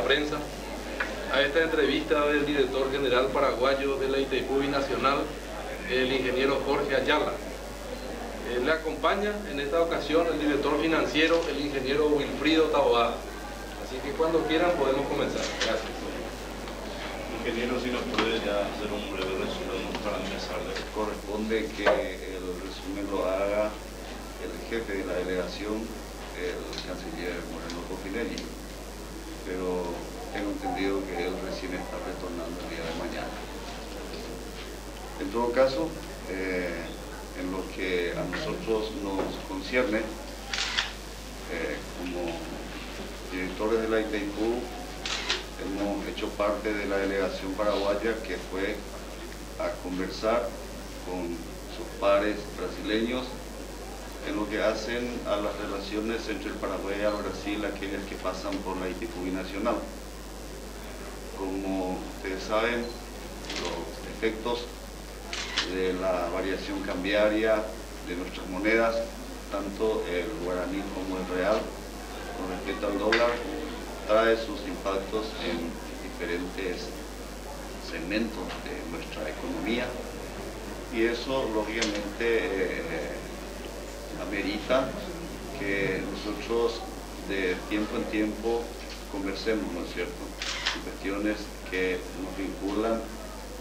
la prensa a esta entrevista del director general paraguayo de la Itaipú Binacional, el ingeniero Jorge Ayala. Le acompaña en esta ocasión el director financiero, el ingeniero Wilfrido Taboada. Así que cuando quieran podemos comenzar. Gracias. Ingeniero, si nos puede ya hacer un breve resumen para empezar. Corresponde que el resumen lo haga el jefe de la delegación, el canciller Moreno Cofinelli, pero tengo entendido que él recién está retornando el día de mañana. En todo caso, en lo que a nosotros nos concierne, como directores de la Itaipú, hemos hecho parte de la delegación paraguaya que fue a conversar con sus pares brasileños en lo que hacen a las relaciones entre el Paraguay y el Brasil, aquellas que pasan por la Itaipú Binacional. Como ustedes saben, los efectos de la variación cambiaria de nuestras monedas, tanto el guaraní como el real, con respecto al dólar, trae sus impactos en diferentes segmentos de nuestra economía, y eso lógicamente amerita que nosotros de tiempo en tiempo conversemos, ¿no es cierto?, en cuestiones que nos vinculan,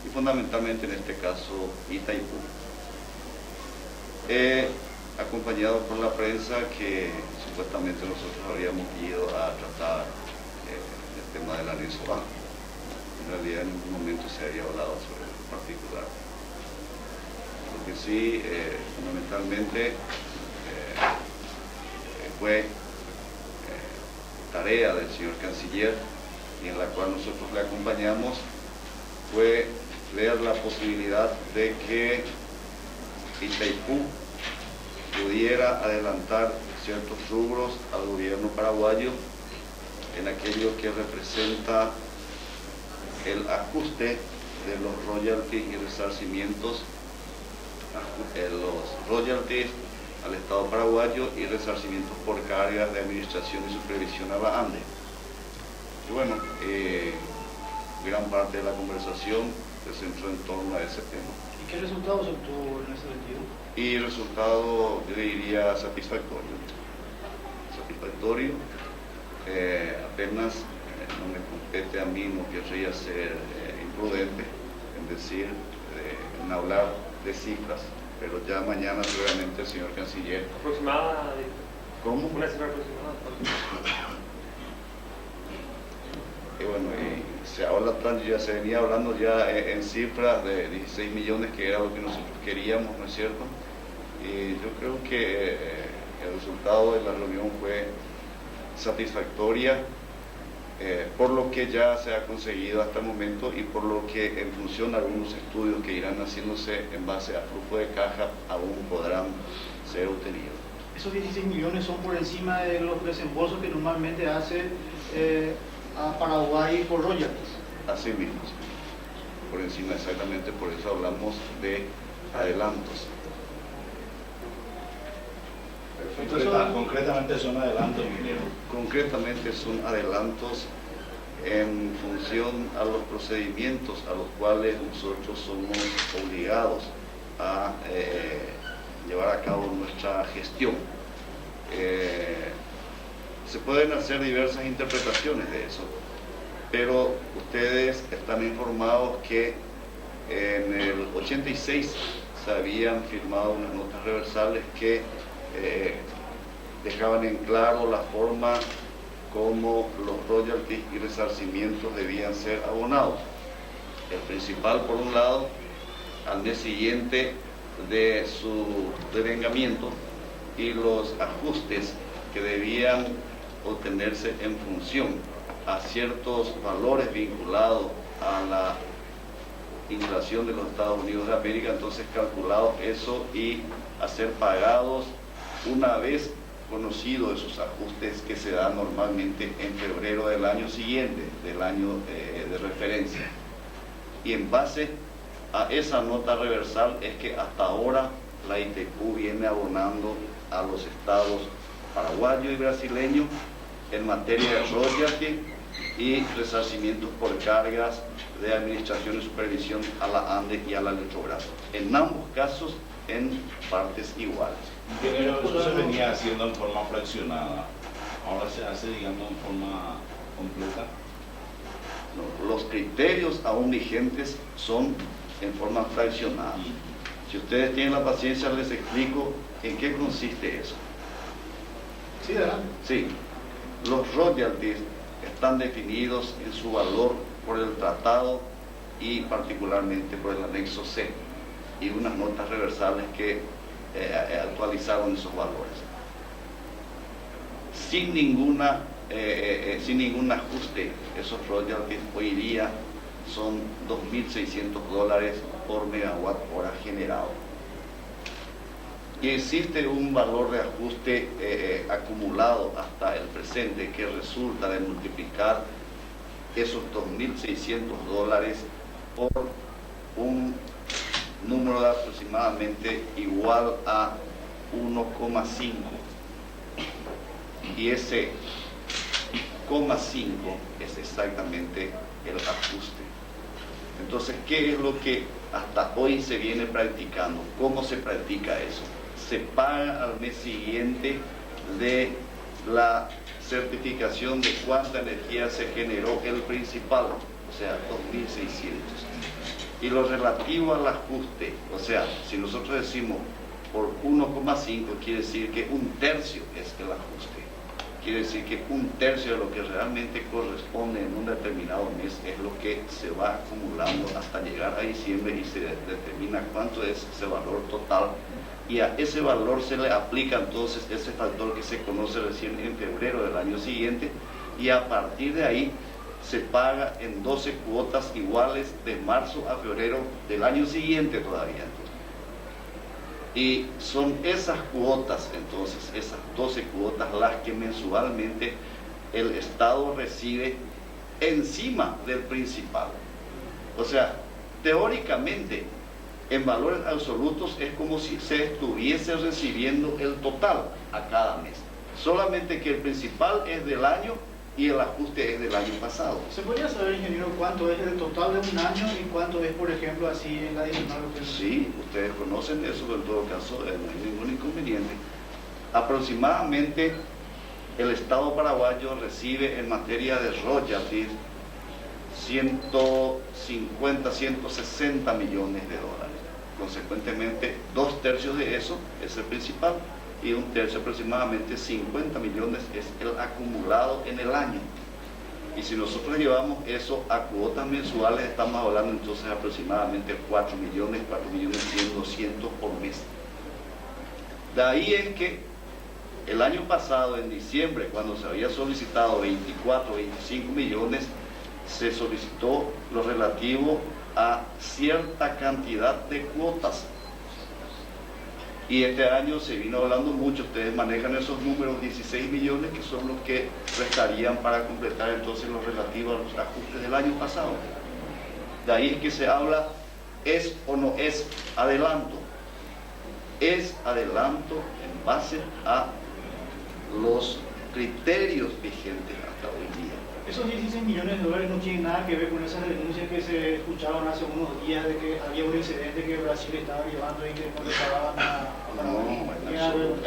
y fundamentalmente en este caso Itaipú. He acompañado por la prensa que supuestamente nosotros habíamos ido a tratar el tema de la NESOA. En realidad en ningún momento se había hablado sobre el particular. Lo que sí, fundamentalmente, fue tarea del señor canciller, y en la cual nosotros le acompañamos, fue ver la posibilidad de que Itaipú pudiera adelantar ciertos rubros al gobierno paraguayo en aquello que representa el ajuste de los royalties y resarcimientos, los royalties al Estado paraguayo y resarcimientos por cargas de administración y supervisión a la ANDE. Y bueno, gran parte de la conversación se centró en torno a ese tema. ¿Y qué resultados obtuvo en ese sentido? Y resultado, yo diría, satisfactorio. Satisfactorio. Apenas no me compete a mí, no querría ser imprudente en decir, en hablar de cifras, pero ya mañana seguramente el señor canciller. ¿Aproximada? ¿Cómo? ¿Una cifra aproximada? Y bueno, ya se venía hablando ya en cifras de 16 millones, que era lo que nosotros queríamos, ¿no es cierto? Y yo creo que el resultado de la reunión fue satisfactoria, por lo que ya se ha conseguido hasta el momento y por lo que en función de algunos estudios que irán haciéndose en base a flujo de caja aún podrán ser obtenidos. Esos 16 millones son por encima de los desembolsos que normalmente hace a Paraguay por royalties. Así mismo, por encima, exactamente, por eso hablamos de adelantos. Concretamente son adelantos, ingeniero. Concretamente son adelantos en función a los procedimientos a los cuales nosotros somos obligados a llevar a cabo nuestra gestión. Se pueden hacer diversas interpretaciones de eso, pero ustedes están informados que en el 86 se habían firmado unas notas reversales que dejaban en claro la forma como los royalties y resarcimientos debían ser abonados. El principal, por un lado, al mes siguiente de su devengamiento, y los ajustes que debían obtenerse en función a ciertos valores vinculados a la inflación de los Estados Unidos de América, entonces calculados eso y a ser pagados una vez conocidos esos ajustes que se dan normalmente en febrero del año siguiente, del año de referencia. Y en base a esa nota reversal es que hasta ahora la Itaipú viene abonando a los estados paraguayo y brasileño en materia de royalty y resarcimientos por cargas de administración y supervisión a la ANDE y a la Electrobras. En ambos casos, en partes iguales. Ingeniero, eso se venía haciendo en forma fraccionada, ahora se hace, digamos, en forma completa. No, los criterios aún vigentes son en forma fraccionada. Si ustedes tienen la paciencia, les explico en qué consiste eso. Sí, adelante. Sí, los royalties están definidos en su valor por el tratado y particularmente por el anexo C y unas notas reversales que actualizaron esos valores. Sin ningún ajuste, esos royalties hoy día son $2.600 por megawatt hora generado. Y existe un valor de ajuste acumulado hasta el presente que resulta de multiplicar esos $2.600 por un número de aproximadamente igual a 1,5. Y ese 0,5 es exactamente el ajuste. Entonces, ¿qué es lo que hasta hoy se viene practicando? ¿Cómo se practica eso? Se paga al mes siguiente de la certificación de cuánta energía se generó el principal, o sea, 2.600. Y lo relativo al ajuste, o sea, si nosotros decimos por 1,5, quiere decir que un tercio es el ajuste. Quiere decir que un tercio de lo que realmente corresponde en un determinado mes es lo que se va acumulando hasta llegar a diciembre y se determina cuánto es ese valor total. Y a ese valor se le aplica entonces ese factor que se conoce recién en febrero del año siguiente, y a partir de ahí se paga en 12 cuotas iguales de marzo a febrero del año siguiente todavía. Y son esas cuotas, entonces, esas 12 cuotas las que mensualmente el Estado recibe encima del principal. O sea, teóricamente, en valores absolutos es como si se estuviese recibiendo el total a cada mes. Solamente que el principal es del año y el ajuste es del año pasado. ¿Se podría saber, ingeniero, cuánto es el total de un año y cuánto es, por ejemplo, así en la adicional? Sí, ustedes conocen eso, pero en todo caso no hay ningún inconveniente. Aproximadamente el Estado paraguayo recibe en materia de royalties 150, 160 millones de dólares. Consecuentemente, 2/3 de eso es el principal y 1/3, aproximadamente 50 millones, es el acumulado en el año. Y si nosotros llevamos eso a cuotas mensuales, estamos hablando entonces aproximadamente 4 millones, 100, 200 por mes. De ahí es que el año pasado, en diciembre, cuando se había solicitado 24, 25 millones, se solicitó lo relativo a cierta cantidad de cuotas. Y este año se vino hablando mucho, ustedes manejan esos números, 16 millones, que son los que restarían para completar entonces lo relativo a los ajustes del año pasado. De ahí es que se habla, ¿es o no es adelanto? Es adelanto en base a los criterios vigentes hasta hoy día. Esos 16 millones de dólares no tienen nada que ver con esas denuncias que se escuchaban hace unos días de que había un incidente que Brasil estaba llevando y que no le pagaban nada. No,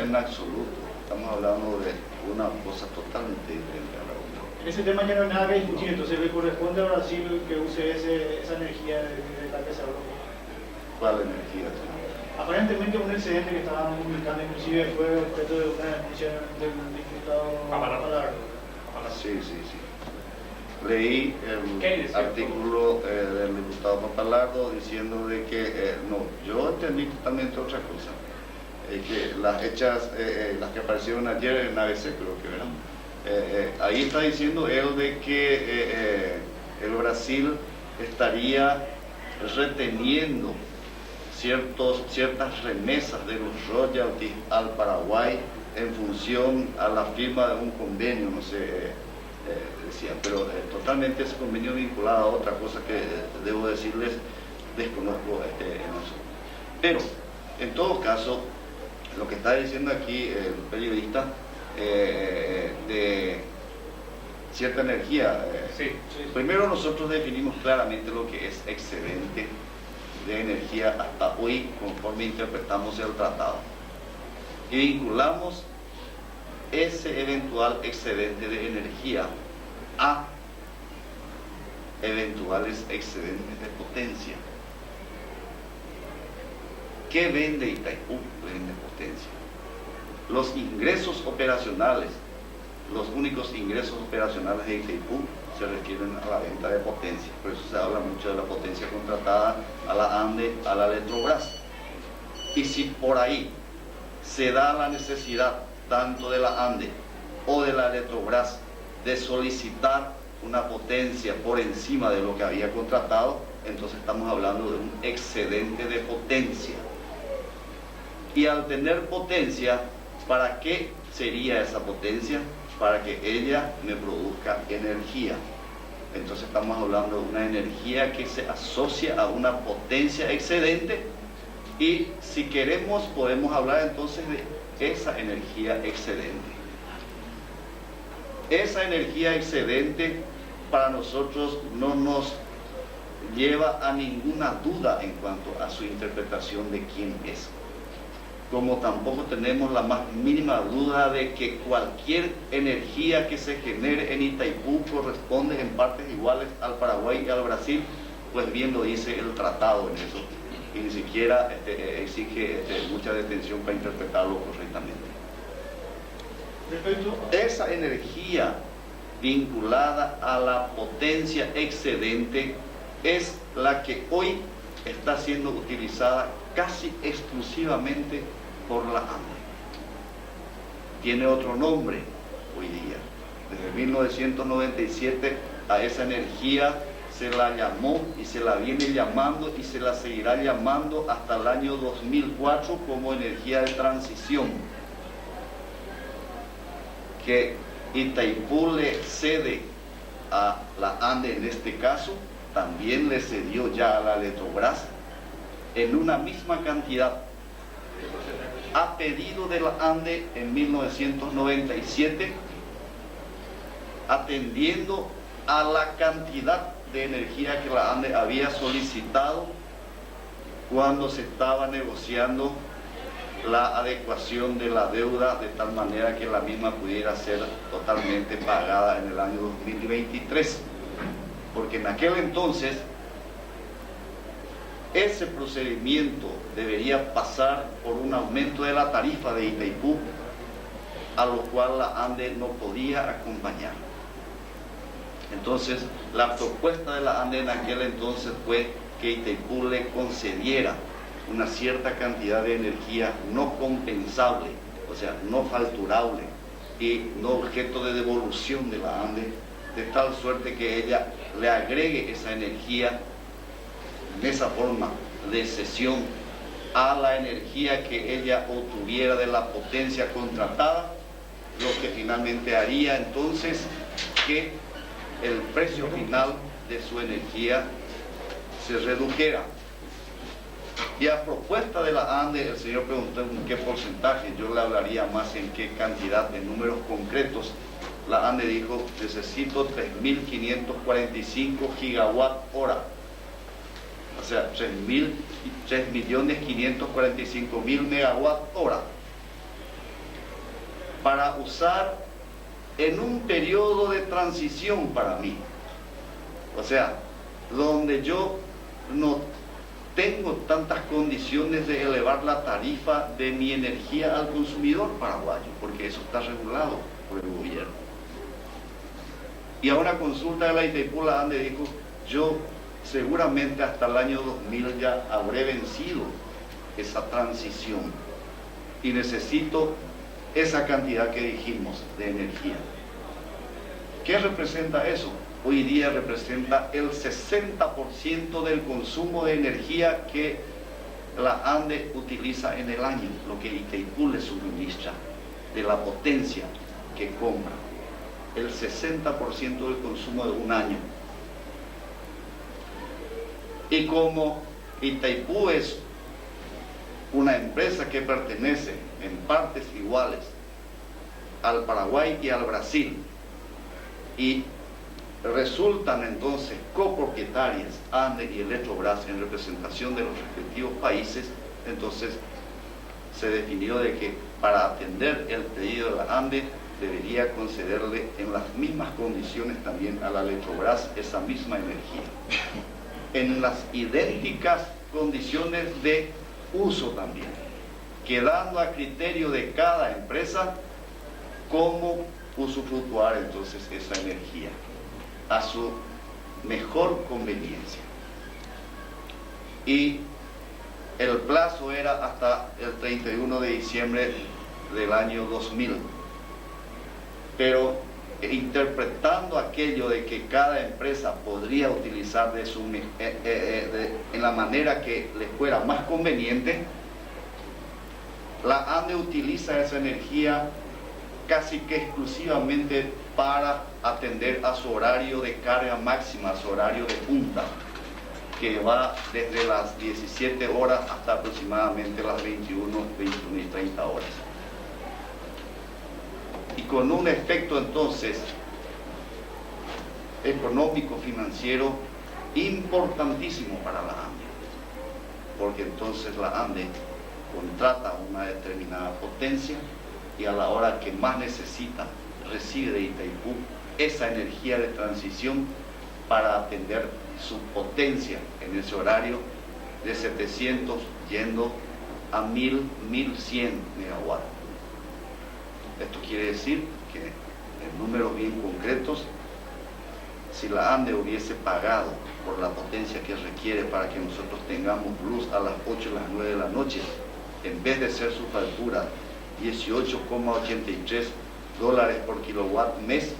en absoluto. Estamos hablando de una cosa totalmente diferente a la otra. En ese tema ya no hay nada que discutir, entonces le corresponde a Brasil que use esa energía de la que se habló. ¿Cuál energía? Aparentemente un excedente que estaban publicando, inclusive fue objeto de una denuncia del diputado Palardo. Sí. Leí el artículo del diputado Papalardo diciendo de que, no, yo entendí totalmente otra cosa, que las hechas, las que aparecieron ayer en ABC, creo que eran, ahí está diciendo él de que el Brasil estaría reteniendo ciertas remesas de los royalties al Paraguay en función a la firma de un convenio, no sé, decían, pero totalmente ese convenio vinculado a otra cosa que debo decirles, desconozco en eso. Pero, en todo caso, lo que está diciendo aquí el periodista, de cierta energía. Sí. Primero nosotros definimos claramente lo que es excedente de energía hasta hoy, conforme interpretamos el tratado. Y vinculamos ese eventual excedente de energía a eventuales excedentes de potencia. ¿Qué vende Itaipú? Vende potencia. Los ingresos operacionales, los únicos ingresos operacionales de Itaipú se refieren a la venta de potencia. Por eso se habla mucho de la potencia contratada a la ANDE, a la Electrobras. Y si por ahí se da la necesidad tanto de la ANDE o de la Electrobras de solicitar una potencia por encima de lo que había contratado, entonces estamos hablando de un excedente de potencia. Y al tener potencia, ¿para qué sería esa potencia? Para que ella me produzca energía. Entonces estamos hablando de una energía que se asocia a una potencia excedente, y si queremos podemos hablar entonces de esa energía excedente. Esa energía excedente para nosotros no nos lleva a ninguna duda en cuanto a su interpretación de quién es. Como tampoco tenemos la más mínima duda de que cualquier energía que se genere en Itaipú corresponde en partes iguales al Paraguay y al Brasil, pues bien lo dice el tratado en eso, y ni siquiera exige mucha detención para interpretarlo correctamente. Perfecto. Esa energía vinculada a la potencia excedente es la que hoy está siendo utilizada casi exclusivamente por la ANDE. Tiene otro nombre hoy día. Desde 1997 a esa energía se la llamó y se la viene llamando y se la seguirá llamando hasta el año 2004 como energía de transición, que Itaipú le cede a la ANDE en este caso, también le cedió ya a la Electrobras en una misma cantidad, a pedido de la ANDE en 1997, atendiendo a la cantidad de energía que la ANDE había solicitado cuando se estaba negociando la adecuación de la deuda, de tal manera que la misma pudiera ser totalmente pagada en el año 2023, porque en aquel entonces ese procedimiento debería pasar por un aumento de la tarifa de Itaipú, a lo cual la ANDE no podía acompañar. Entonces, la propuesta de la ANDE en aquel entonces fue que Itaipú le concediera una cierta cantidad de energía no compensable, o sea, no facturable y no objeto de devolución de la ANDE, de tal suerte que ella le agregue esa energía en esa forma de cesión a la energía que ella obtuviera de la potencia contratada, lo que finalmente haría entonces que el precio final de su energía se redujera. Y a propuesta de la ANDE, el señor preguntó en qué porcentaje, yo le hablaría más en qué cantidad, en números concretos. La ANDE dijo, necesito 3.545 gigawatt hora, o sea, 3.545.000 megawatt hora, para usar en un periodo de transición para mí. O sea, donde yo no tengo tantas condiciones de elevar la tarifa de mi energía al consumidor paraguayo, porque eso está regulado por el gobierno. Y a una consulta de la Itaipú, la ANDE dijo, yo seguramente hasta el año 2000 ya habré vencido esa transición y necesito esa cantidad que dijimos de energía. ¿Qué representa eso? Hoy día representa el 60% del consumo de energía que la ANDE utiliza en el año, lo que Itaipú le suministra, de la potencia que compra, el 60% del consumo de un año. Y como Itaipú es una empresa que pertenece en partes iguales al Paraguay y al Brasil, y resultan entonces copropietarias ANDE y Electrobras en representación de los respectivos países. Entonces se definió de que para atender el pedido de la ANDE debería concederle en las mismas condiciones también a la Electrobras esa misma energía, en las idénticas condiciones de uso también, quedando a criterio de cada empresa cómo usufructuar entonces esa energía a su mejor conveniencia. Y el plazo era hasta el 31 de diciembre del año 2000. Pero interpretando aquello de que cada empresa podría utilizar en la manera que le fuera más conveniente, la ANDE utiliza esa energía casi que exclusivamente para atender a su horario de carga máxima, a su horario de punta, que va desde las 17 horas hasta aproximadamente las 21 y 30 horas. Y con un efecto entonces económico, financiero, importantísimo para la ANDE, porque entonces la ANDE contrata una determinada potencia y a la hora que más necesita recibe de Itaipú esa energía de transición para atender su potencia en ese horario de 700 yendo a 1100 megawatts. Esto quiere decir que en números bien concretos, si la ANDE hubiese pagado por la potencia que requiere para que nosotros tengamos luz a las 8 y las 9 de la noche, en vez de ser su factura $18,83 por kilowatt mes,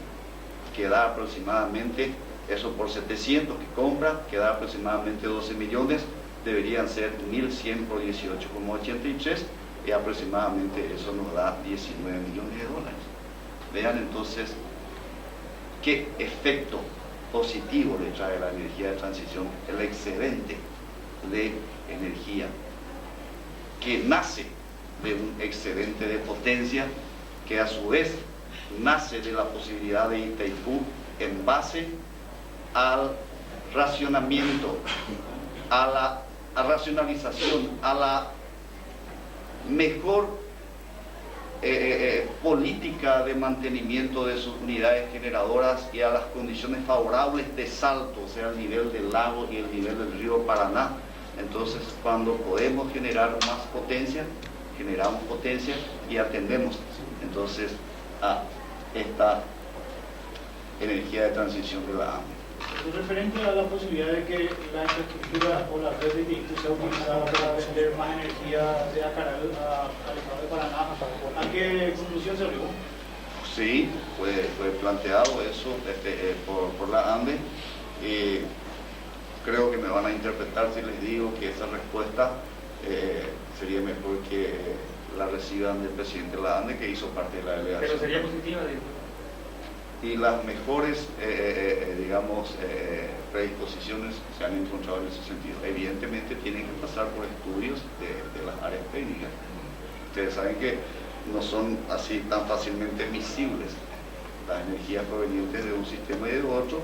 que da aproximadamente, eso por 700 que compra, que da aproximadamente 12 millones, deberían ser 1100 por 18,83 y aproximadamente eso nos da 19 millones de dólares. Vean entonces qué efecto positivo le trae la energía de transición, el excedente de energía que nace de un excedente de potencia que a su vez nace de la posibilidad de Itaipú en base al racionamiento, a la racionalización, a la mejor política de mantenimiento de sus unidades generadoras y a las condiciones favorables de salto, o sea, el nivel del lago y el nivel del río Paraná. Entonces, cuando podemos generar más potencia, generamos potencia y atendemos entonces a esta energía de transición de la ANDE. Referente a la posibilidad de que la infraestructura o la red de Itaipú sea utilizada para vender más energía de Acaral al estado de Paraná, ¿a qué conclusión se llegó? Sí, fue planteado eso por la ANDE. Creo que me van a interpretar si les digo que esa respuesta sería mejor que la reciban del presidente de la ANDE, que hizo parte de la delegación. Pero sería positiva, digo. Y las mejores, predisposiciones se han encontrado en ese sentido. Evidentemente tienen que pasar por estudios de las áreas técnicas. Ustedes saben que no son así tan fácilmente visibles. Las energías provenientes de un sistema y de otro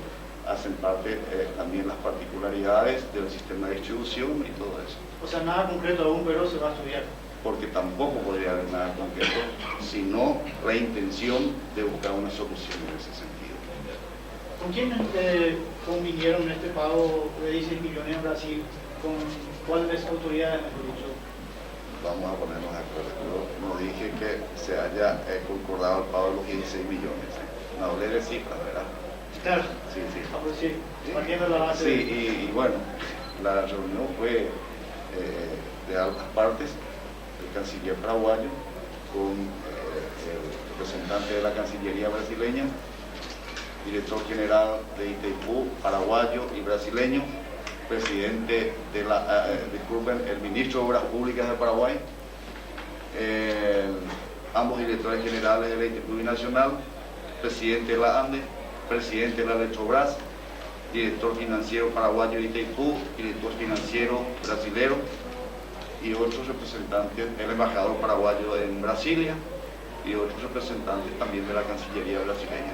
hacen parte también las particularidades del sistema de distribución y todo eso. O sea, nada concreto aún, pero se va a estudiar. Porque tampoco podría haber nada concreto, sino la intención de buscar una solución en ese sentido. ¿Con quién convinieron este pago de 16 millones en Brasil? ¿Con cuáles autoridades, mejor dicho? Vamos a ponernos de acuerdo. Yo no dije que se haya concordado el pago de los 16 millones. No hablé de cifras, ¿verdad? Claro. Sí, sí. Ah, pues sí, partiendo de la base. Sí, y bueno, la reunión fue de altas partes. El canciller paraguayo con el representante de la Cancillería brasileña, director general de Itaipú paraguayo y brasileño, presidente de el ministro de Obras Públicas de Paraguay, ambos directores generales de la Itaipú Binacional, presidente de la ANDE, presidente de la Electrobras, director financiero paraguayo de Itaipú, director financiero brasilero, y otros representantes, el embajador paraguayo en Brasilia y otros representantes también de la Cancillería brasileña.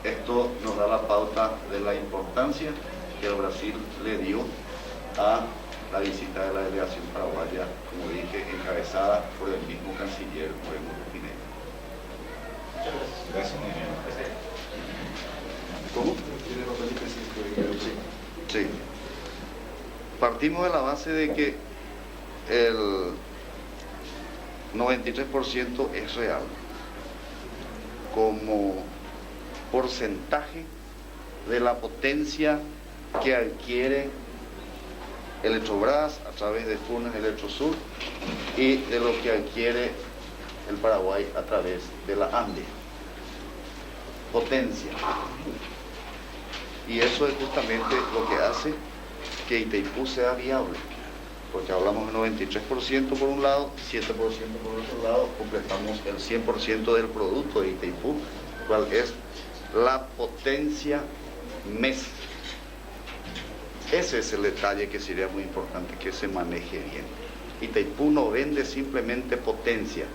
Esto nos da la pauta de la importancia que el Brasil le dio a la visita de la delegación paraguaya, como dije, encabezada por el mismo canciller Raimundo Pineda. Gracias, ingeniero. ¿Cómo? Sí. Partimos de la base de que el 93% es real como porcentaje de la potencia que adquiere Electrobras a través de Furnas Electrosur y de lo que adquiere el Paraguay a través de la ANDE. Potencia. Y eso es justamente lo que hace que Itaipú sea viable, porque hablamos del 93% por un lado, 7% por otro lado, completamos el 100% del producto de Itaipú, cual es la potencia mes. Ese es el detalle que sería muy importante que se maneje bien. Itaipú no vende simplemente potencia,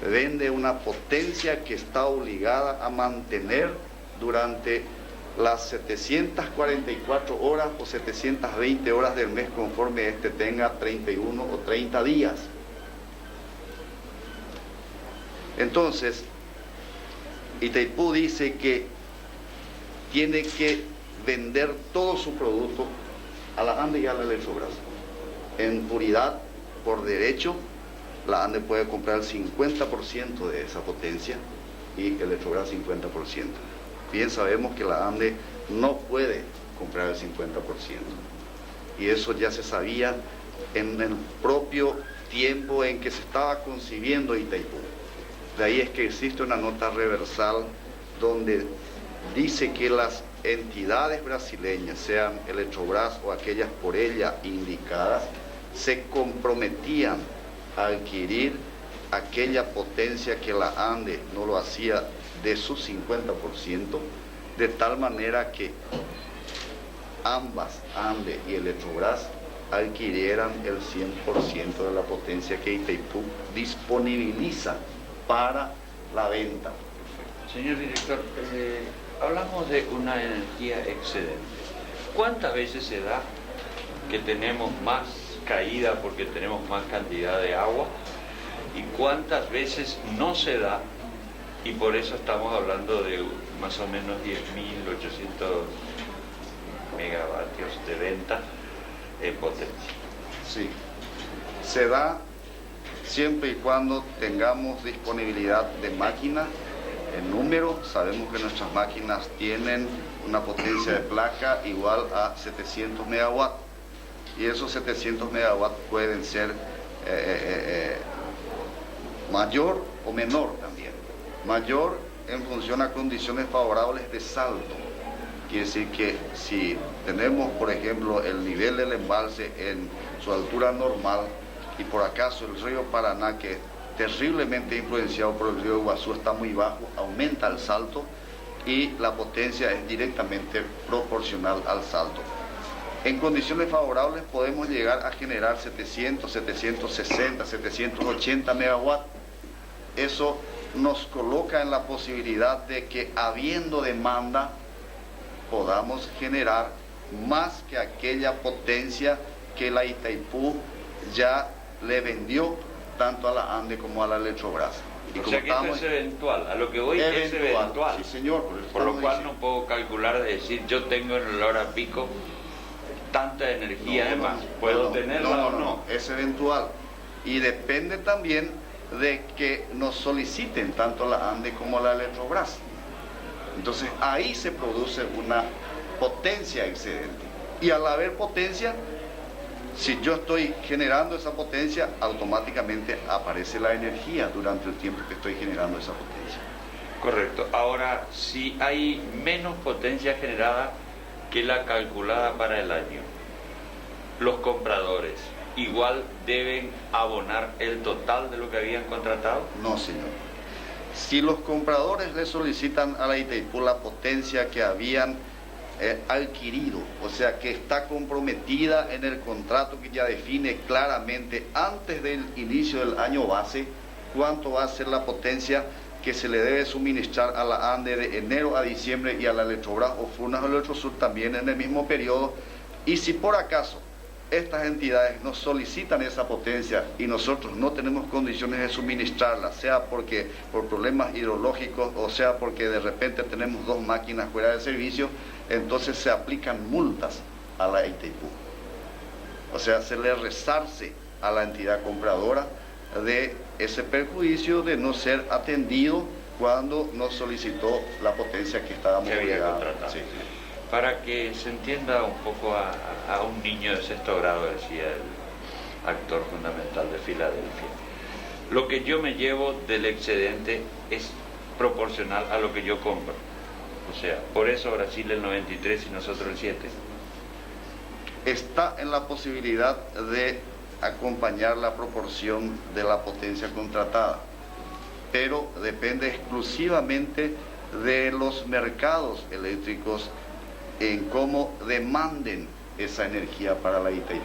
vende una potencia que está obligada a mantener durante las 744 horas o 720 horas del mes conforme este tenga 31 o 30 días. Entonces, Itaipú dice que tiene que vender todo su producto a la ANDE y a la Electrobras. En puridad, por derecho, la ANDE puede comprar el 50% de esa potencia y Electrobras 50%. Bien sabemos que la ANDE no puede comprar el 50%. Y eso ya se sabía en el propio tiempo en que se estaba concibiendo Itaipú. De ahí es que existe una nota reversal donde dice que las entidades brasileñas, sean Electrobras o aquellas por ella indicadas, se comprometían a adquirir aquella potencia que la ANDE no lo hacía de su 50%, de tal manera que ambas, ANDE y Electrobras, adquirieran el 100% de la potencia que Itaipú disponibiliza para la venta. Señor director, hablamos de una energía excedente. ¿Cuántas veces se da que tenemos más caída porque tenemos más cantidad de agua? ¿Y cuántas veces no se da? Y por eso estamos hablando de más o menos 10.800 megavatios de venta en potencia. Sí, se da siempre y cuando tengamos disponibilidad de máquinas en número. Sabemos que nuestras máquinas tienen una potencia de placa igual a 700 megawatts y esos 700 megawatts pueden ser mayor o menor también. Mayor en función a condiciones favorables de salto. Quiere decir que si tenemos, por ejemplo, el nivel del embalse en su altura normal y por acaso el río Paraná, que es terriblemente influenciado por el río Iguazú, está muy bajo, aumenta el salto y la potencia es directamente proporcional al salto. En condiciones favorables podemos llegar a generar 700, 760, 780 megawatts. Eso nos coloca en la posibilidad de que, habiendo demanda, podamos generar más que aquella potencia que la Itaipú ya le vendió tanto a la ANDE como a la Electrobras. O sea que esto es eventual, a lo que voy es eventual. Sí, señor. Por lo cual no puedo calcular de decir yo tengo en el hora pico tanta energía, además, ¿puedo tenerla o no? Es eventual. Y depende también de que nos soliciten tanto la ANDE como la Electrobras. Entonces ahí se produce una potencia excedente. Y al haber potencia, si yo estoy generando esa potencia, automáticamente aparece la energía durante el tiempo que estoy generando esa potencia. Correcto. Ahora, si hay menos potencia generada que la calculada para el año, los compradores igual deben abonar el total de lo que habían contratado. No, señor. Si los compradores le solicitan a la Itaipú la potencia que habían adquirido, o sea que está comprometida en el contrato que ya define claramente antes del inicio del año base cuánto va a ser la potencia que se le debe suministrar a la ANDE de enero a diciembre y a la Electrobras o Furnas Electrosur también en el mismo periodo. Y si por acaso estas entidades nos solicitan esa potencia y nosotros no tenemos condiciones de suministrarla, sea porque por problemas hidrológicos o sea porque de repente tenemos 2 máquinas fuera de servicio, entonces se aplican multas a la Itaipú. O sea, se le resarce a la entidad compradora de ese perjuicio de no ser atendido cuando nos solicitó la potencia que estábamos obligados. Sí. Para que se entienda un poco a un niño de 6º grado, decía el actor fundamental de Filadelfia, lo que yo me llevo del excedente es proporcional a lo que yo compro. O sea, por eso Brasil el 93 y nosotros el 7. Está en la posibilidad de acompañar la proporción de la potencia contratada, pero depende exclusivamente de los mercados eléctricos en cómo demanden esa energía para la Itaipú.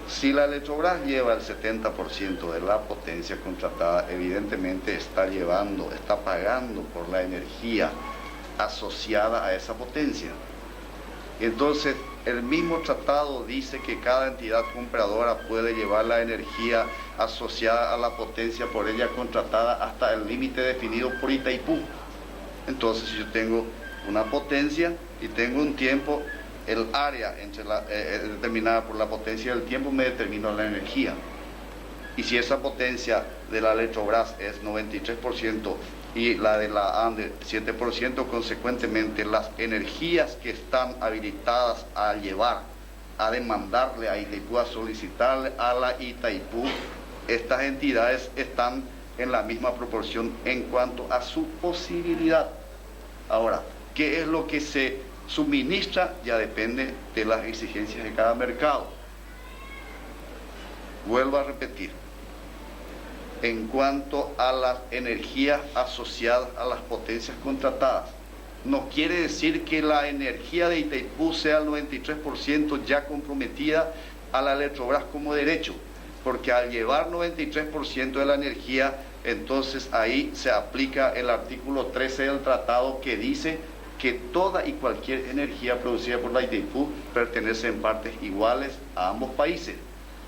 Si la Electrobras lleva el 70% de la potencia contratada, evidentemente está pagando por la energía asociada a esa potencia. Entonces, el mismo tratado dice que cada entidad compradora puede llevar la energía asociada a la potencia por ella contratada hasta el límite definido por Itaipú. Entonces, si yo tengo una potencia y tengo un tiempo, el área determinada por la potencia del tiempo me determina la energía. Y si esa potencia de la Electrobras es 93% y la de la ANDE 7%, consecuentemente las energías que están habilitadas a llevar, a demandarle a Itaipú, a solicitarle a la Itaipú, estas entidades están en la misma proporción en cuanto a su posibilidad. Ahora, ¿qué es lo que se suministra? Ya depende de las exigencias de cada mercado. Vuelvo a repetir, en cuanto a las energías asociadas a las potencias contratadas, no quiere decir que la energía de Itaipú sea el 93% ya comprometida a la Electrobras como derecho, porque al llevar 93% de la energía, entonces ahí se aplica el artículo 13 del tratado que dice que toda y cualquier energía producida por la Itaipú pertenece en partes iguales a ambos países.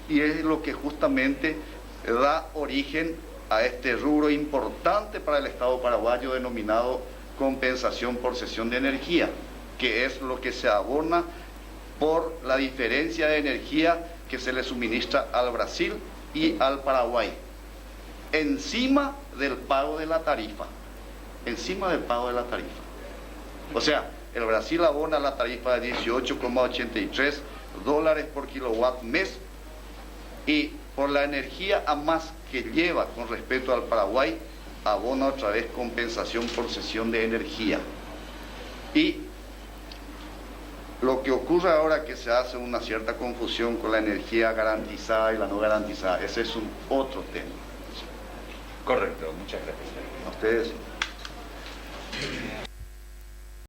Y es lo que justamente da origen a este rubro importante para el Estado paraguayo denominado compensación por cesión de energía, que es lo que se abona por la diferencia de energía que se le suministra al Brasil y al Paraguay, encima del pago de la tarifa, O sea, el Brasil abona la tarifa de $18,83 por kilowatt mes y por la energía a más que lleva con respecto al Paraguay, abona otra vez compensación por cesión de energía. Y lo que ocurre ahora es que se hace una cierta confusión con la energía garantizada y la no garantizada. Ese es un otro tema. Correcto, muchas gracias. A ustedes.